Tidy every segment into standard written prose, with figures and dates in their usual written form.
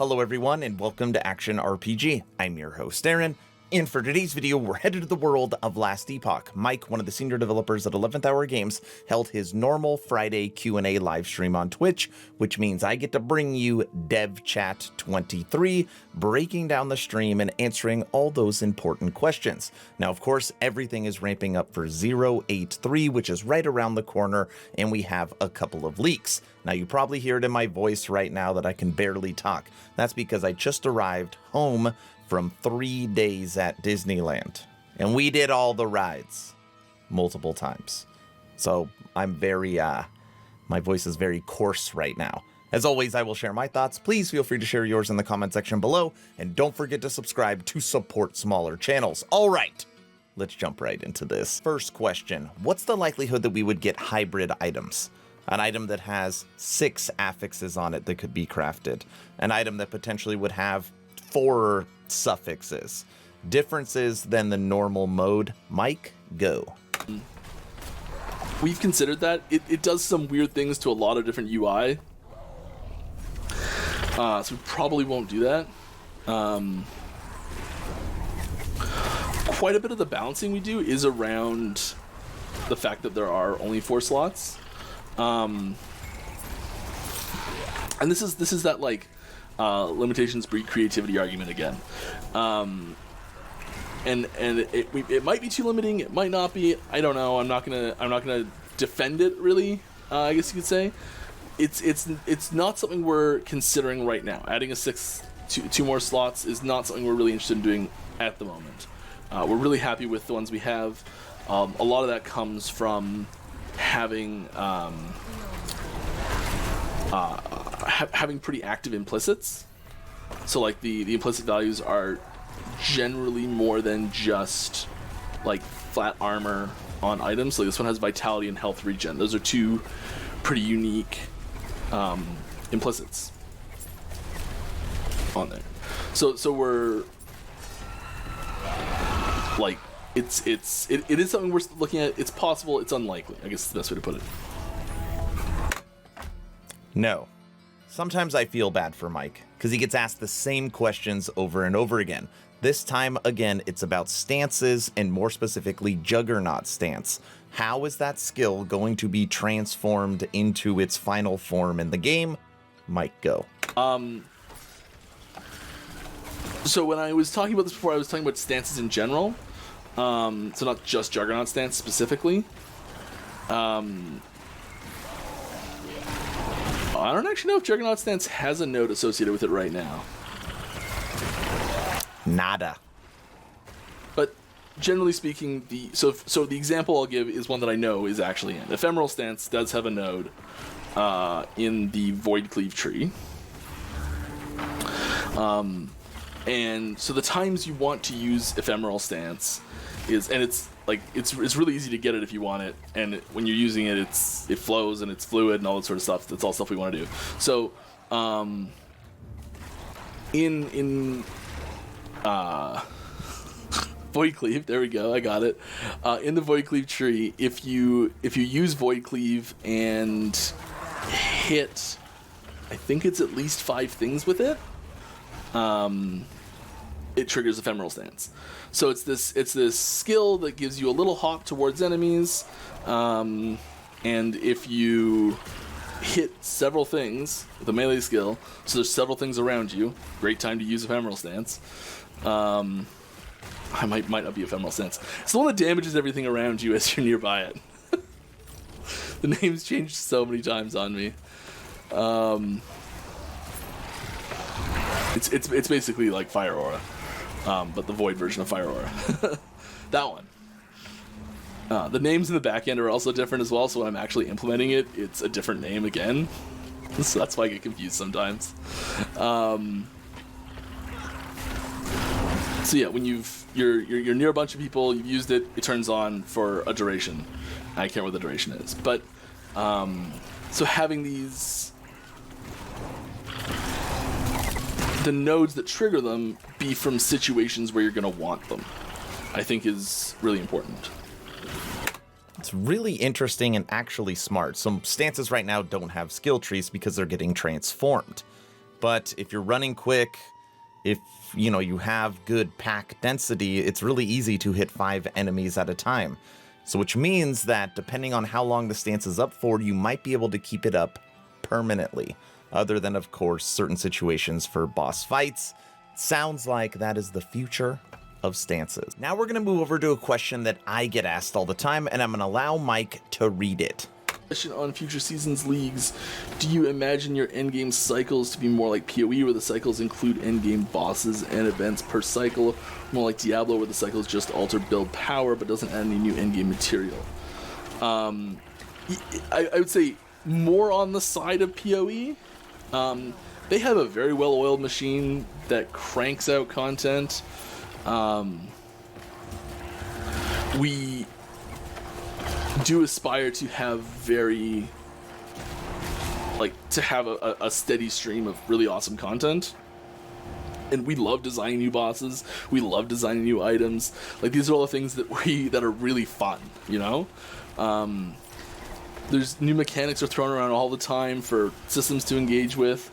Hello everyone and welcome to Action RPG. I'm your host Aaron, and for today's video we're headed to the world of Last Epoch. Mike, one of the senior developers at 11th Hour Games, held his normal Friday Q&A live stream on Twitch, which means I get to bring you devchat 23, breaking down the stream and answering all those important questions. Now of course everything is ramping up for 083, which is right around the corner, and we have a couple of leaks. Now you probably hear it in my voice right now that I can barely talk. That's because I just arrived home from 3 days at Disneyland, and we did all the rides multiple times. So I'm very, my voice is very coarse right now. As always, I will share my thoughts. Please feel free to share yours in the comment section below, and don't forget to subscribe to support smaller channels. All right, let's jump right into this. First question, what's the likelihood that we would get hybrid items? An item that has 6 affixes on it that could be crafted. An item that potentially would have 4 suffixes. Differences than the normal mode. Mike, go. We've considered that. It does some weird things to a lot of different UI. So we probably won't do that. Quite a bit of the balancing we do is around the fact that there are only 4 slots. And this is that like limitations breed creativity argument again. And it might be too limiting, it might not be. I don't know. I'm not gonna defend it really. I guess you could say it's not something we're considering right now. Adding a 2 more slots is not something we're really interested in doing at the moment. We're really happy with the ones we have. A lot of that comes from having having pretty active implicits. So like the implicit values are generally more than just like flat armor on items. So this one has vitality and health regen. Those are 2 pretty unique implicits on there. So we're like it is something we're looking at. It's possible, it's unlikely, I guess is the best way to put it. No. Sometimes I feel bad for Mike, because he gets asked the same questions over and over again. This time, again, it's about stances, and more specifically, Juggernaut stance. How is that skill going to be transformed into its final form in the game? Mike, go. So when I was talking about this before, I was talking about stances in general. So not just Juggernaut stance specifically. I don't actually know if Juggernaut stance has a node associated with it right now. Nada. But generally speaking, so the example I'll give is one that I know is actually in. Ephemeral stance does have a node in the Void Cleave tree. And so the times you want to use ephemeral stance is, and it's like it's really easy to get it if you want it, and when you're using it, it flows and it's fluid and all that sort of stuff. That's all stuff we want to do. So in Void Cleave, there we go, I got it. In the Void Cleave tree, if you use Void Cleave and hit, I think it's at least 5 things with it, it triggers ephemeral stance. So it's this skill that gives you a little hop towards enemies, and if you hit several things with a melee skill, so there's several things around you, great time to use ephemeral stance. I might not be ephemeral stance. It's the one that damages everything around you as you're nearby it. The name's changed so many times on me. It's basically like Fire Aura, but the Void version of Fire Aura. That one. The names in the back end are also different as well, so when I'm actually implementing it, it's a different name again. So that's why I get confused sometimes. So yeah, when you're near a bunch of people, you've used it, it turns on for a duration. I can't remember what the duration is, but so having the nodes that trigger them be from situations where you're going to want them, I think is really important. It's really interesting and actually smart. Some stances right now don't have skill trees because they're getting transformed. But if you're running quick, if you have good pack density, it's really easy to hit 5 enemies at a time. So which means that depending on how long the stance is up for, you might be able to keep it up permanently. Other than, of course, certain situations for boss fights. Sounds like that is the future of stances. Now we're going to move over to a question that I get asked all the time, and I'm going to allow Mike to read it. Question on future seasons leagues. Do you imagine your endgame cycles to be more like PoE, where the cycles include endgame bosses and events per cycle, more like Diablo, where the cycles just alter build power but doesn't add any new endgame material? I would say more on the side of PoE. They have a very well-oiled machine that cranks out content. We do aspire to have a steady stream of really awesome content. And we love designing new bosses. We love designing new items. Like, these are all the things that are really fun, There's new mechanics are thrown around all the time for systems to engage with.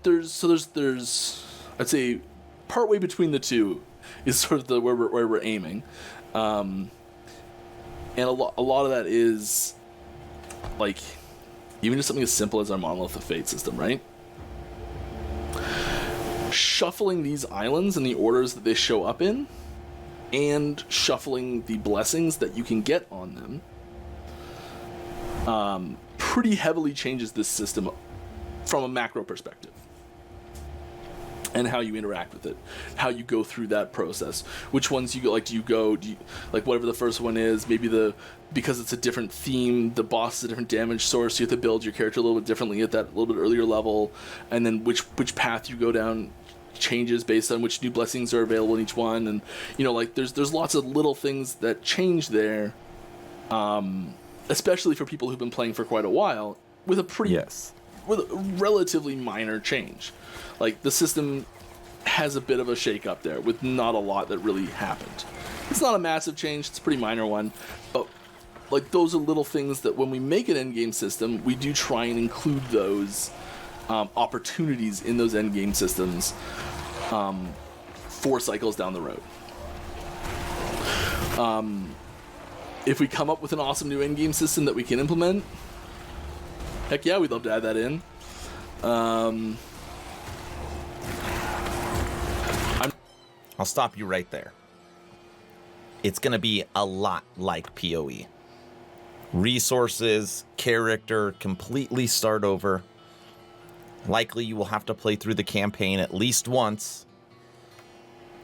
There's I'd say partway between the two is sort of where we're aiming, and a lot of that is like even just something as simple as our Monolith of Fate system, right? Shuffling these islands in the orders that they show up in, and shuffling the blessings that you can get on them, pretty heavily changes this system from a macro perspective, and how you interact with it, how you go through that process, which ones you go, like, do you like whatever the first one is, maybe because it's a different theme, the boss is a different damage source, you have to build your character a little bit differently at that little bit earlier level, and then which path you go down changes based on which new blessings are available in each one, and there's lots of little things that change there, especially for people who've been playing for quite a while, with a relatively minor change. Like, the system has a bit of a shake up there with not a lot that really happened. It's not a massive change, it's a pretty minor one, but like, those are little things that when we make an endgame system, we do try and include those opportunities in those endgame systems 4 cycles down the road. If we come up with an awesome new endgame system that we can implement, heck yeah, we'd love to add that in. I'll stop you right there. It's going to be a lot like PoE. Resources, character, completely start over. Likely you will have to play through the campaign at least once,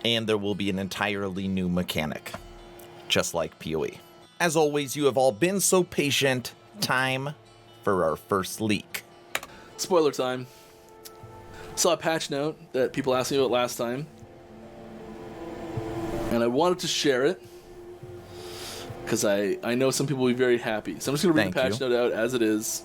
and there will be an entirely new mechanic, just like PoE. As always, you have all been so patient. Time for our first leak. Spoiler time. Saw a patch note that people asked me about last time, and I wanted to share it because I know some people will be very happy. So I'm just going to read the patch note out as it is.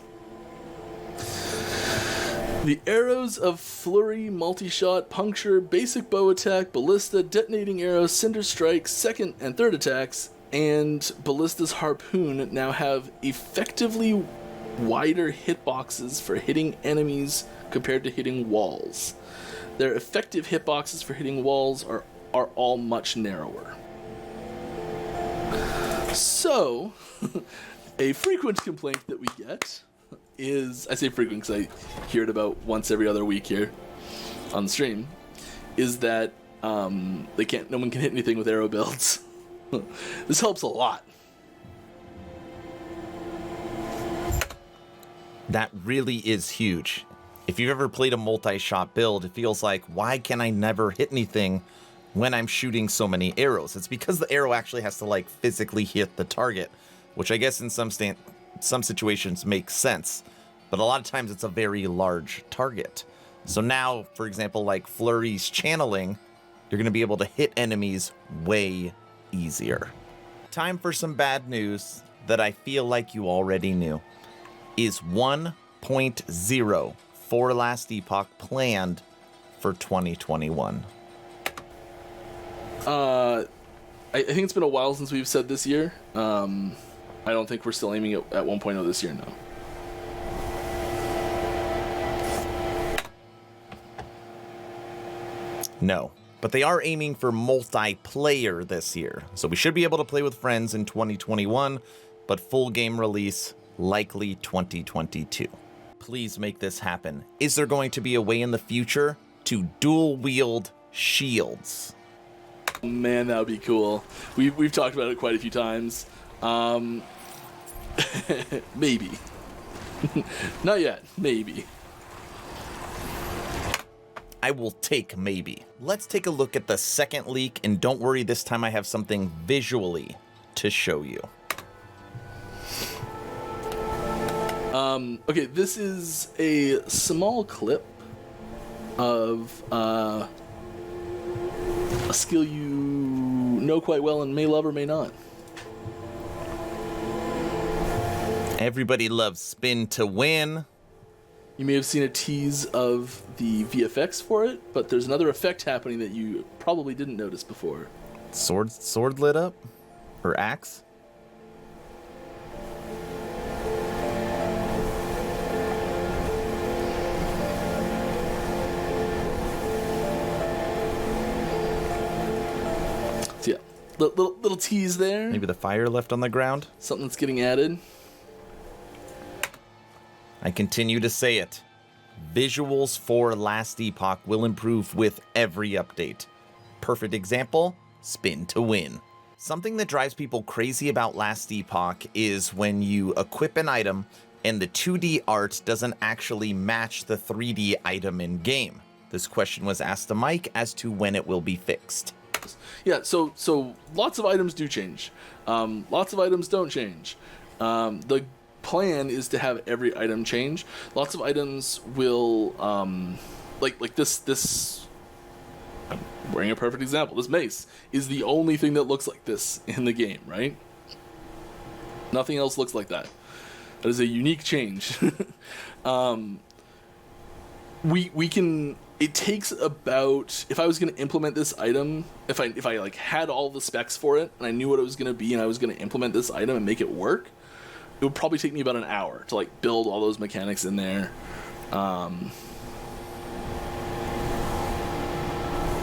The arrows of flurry, multi-shot, puncture, basic bow attack, ballista, detonating arrows, cinder strike, second and third attacks, and ballista's harpoon now have effectively wider hitboxes for hitting enemies compared to hitting walls. Their effective hitboxes for hitting walls are all much narrower. So, a frequent complaint that we get is, I say frequent because I hear it about once every other week here on the stream, is that no one can hit anything with arrow builds. This helps a lot. That really is huge. If you've ever played a multi-shot build, it feels like, why can I never hit anything when I'm shooting so many arrows? It's because the arrow actually has to, like, physically hit the target, which I guess in some situations makes sense, but a lot of times it's a very large target. So now, for example, like Flurry's channeling, you're going to be able to hit enemies way easier. Time for some bad news that I feel like you already knew. Is 1.0 for Last Epoch planned for 2021? I think it's been a while since we've said this year. I don't think we're still aiming at 1.0 this year, no. No. But they are aiming for multiplayer this year, so we should be able to play with friends in 2021, but full game release likely 2022. Please make this happen. Is there going to be a way in the future to dual wield shields? Man, that would be cool. We've talked about it quite a few times. Maybe. Not yet. Maybe. I will take maybe. Let's take a look at the second leak, and don't worry, this time I have something visually to show you. Okay, this is a small clip of a skill you know quite well and may love or may not. Everybody loves spin to win. You may have seen a tease of the VFX for it, but there's another effect happening that you probably didn't notice before. Sword lit up? Or axe? So yeah, little tease there. Maybe the fire left on the ground? Something that's getting added. I continue to say it. Visuals for Last Epoch will improve with every update. Perfect example, spin to win. Something that drives people crazy about Last Epoch is when you equip an item and the 2D art doesn't actually match the 3D item in game. This question was asked to Mike as to when it will be fixed. Yeah, so lots of items do change. Lots of items don't change. The plan is to have every item change. Lots of items will like this I'm wearing a perfect example. This mace is the only thing that looks like this in the game, right? Nothing else looks like that. That is a unique change. We can, it takes about, if I was going to implement this item, if I like had all the specs for it and I knew what it was going to be and I was going to implement this item and make it work, it would probably take me about an hour to like build all those mechanics in there.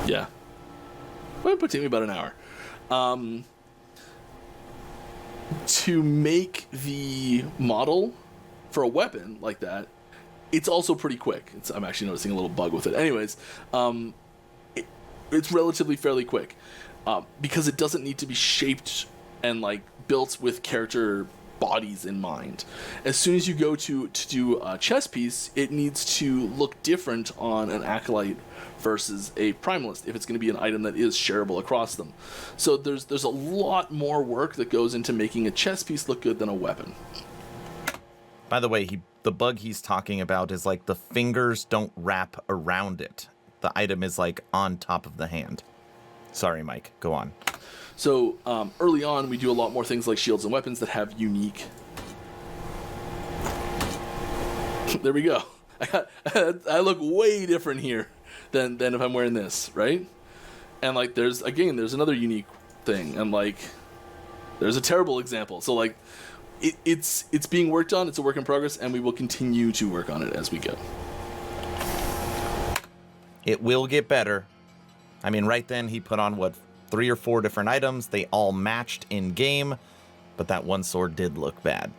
Yeah. It would take me about an hour. To make the model for a weapon like that, it's also pretty quick. I'm actually noticing a little bug with it. Anyways, it's relatively fairly quick because it doesn't need to be shaped and like built with character bodies in mind. As soon as you go to do a chess piece, it needs to look different on an acolyte versus a primalist if it's going to be an item that is shareable across them. So there's a lot more work that goes into making a chess piece look good than a weapon. By the way, the bug he's talking about is like the fingers don't wrap around it. The item is like on top of the hand. Sorry, Mike, go on. So early on, we do a lot more things like shields and weapons that have unique... There we go. I look way different here than if I'm wearing this, right? And like there's another unique thing, and like there's a terrible example. So like it's being worked on, it's a work in progress, and we will continue to work on it as we go. It will get better. I mean, right then he put on what, 3 or 4 different items. They all matched in game, but that one sword did look bad.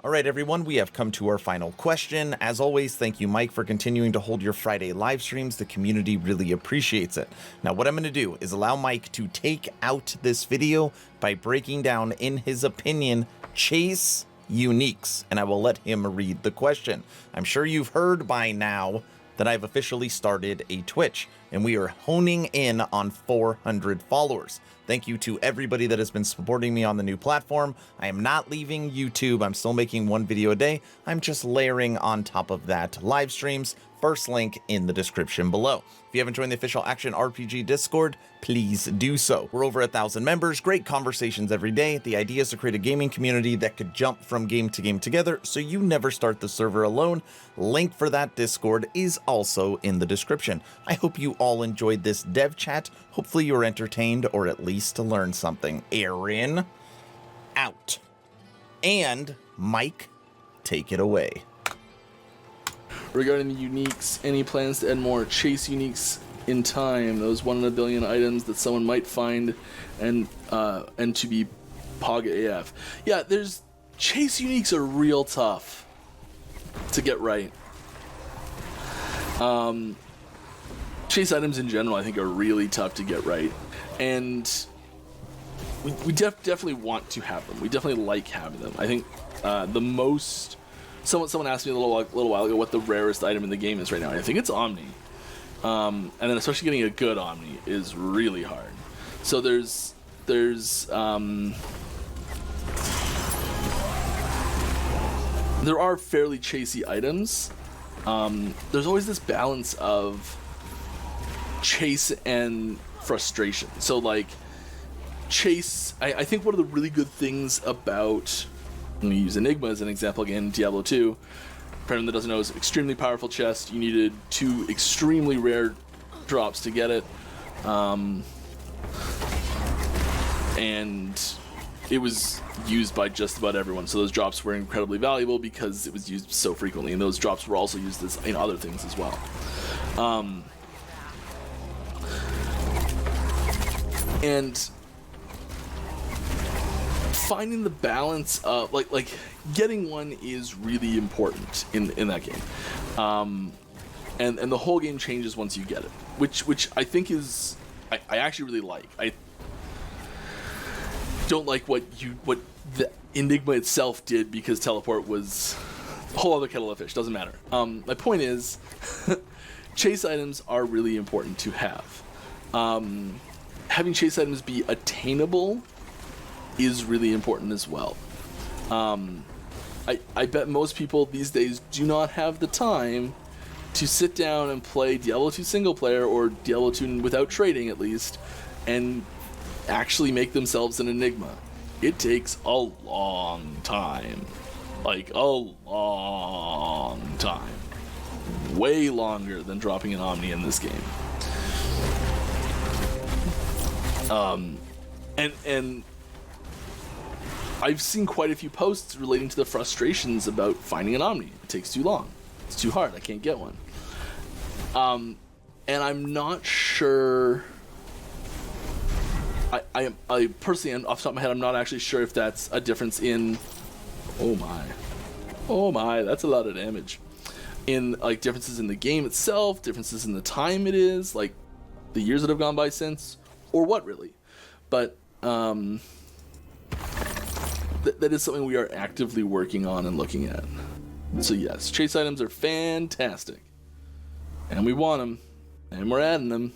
All right, everyone, we have come to our final question. As always, thank you, Mike, for continuing to hold your Friday live streams. The community really appreciates it. Now, what I'm going to do is allow Mike to take out this video by breaking down, in his opinion, chase uniques, and I will let him read the question. I'm sure you've heard by now that I've officially started a Twitch, and we are honing in on 400 followers. Thank you to everybody that has been supporting me on the new platform. I am not leaving YouTube. I'm still making 1 video a day. I'm just layering on top of that live streams. First link in the description below. If you haven't joined the official Action RPG Discord, please do so. We're over 1,000 members, great conversations every day. The idea is to create a gaming community that could jump from game to game together, so you never start the server alone. Link for that Discord is also in the description. I hope you all enjoyed this dev chat. Hopefully you were entertained, or at least to learn something. Aaron, out. And Mike, take it away. Regarding the uniques, any plans to add more chase uniques in time, those 1 in a billion items that someone might find and to be pog AF. Yeah, there's chase uniques are real tough to get right. Chase items in general, I think, are really tough to get right, and we definitely want to have them. We definitely like having them. I think the most. Someone asked me a little while ago what the rarest item in the game is right now. I think it's Omni, and then especially getting a good Omni is really hard. So there's there are fairly chasey items. There's always this balance of chase and frustration. So like chase, I think one of the really good things about, I'm going to use Enigma as an example again, Diablo 2. For anyone that doesn't know, it's an extremely powerful chest. You needed 2 extremely rare drops to get it. And it was used by just about everyone. So those drops were incredibly valuable because it was used so frequently. And those drops were also used as, in other things as well. And finding the balance of like getting one is really important in that game, and the whole game changes once you get it, which I think is I actually really like. I don't like what the Enigma itself did because teleport was a whole other kettle of fish. Doesn't matter. My point is, chase items are really important to have. Having chase items be attainable is really important as well. I bet most people these days do not have the time to sit down and play Diablo 2 single player or Diablo 2 without trading at least and actually make themselves an Enigma. It takes a long time. Like a long time. Way longer than dropping an Omni in this game. And I've seen quite a few posts relating to the frustrations about finding an Omni. It takes too long. It's too hard. I can't get one. And I'm not sure. I personally, off the top of my head, I'm not actually sure if that's a difference in. Oh my, that's a lot of damage. In like differences in the game itself, differences in the time it is, like the years that have gone by since, or what really. But that is something we are actively working on and looking at. So yes, chase items are fantastic, and we want them, and we're adding them.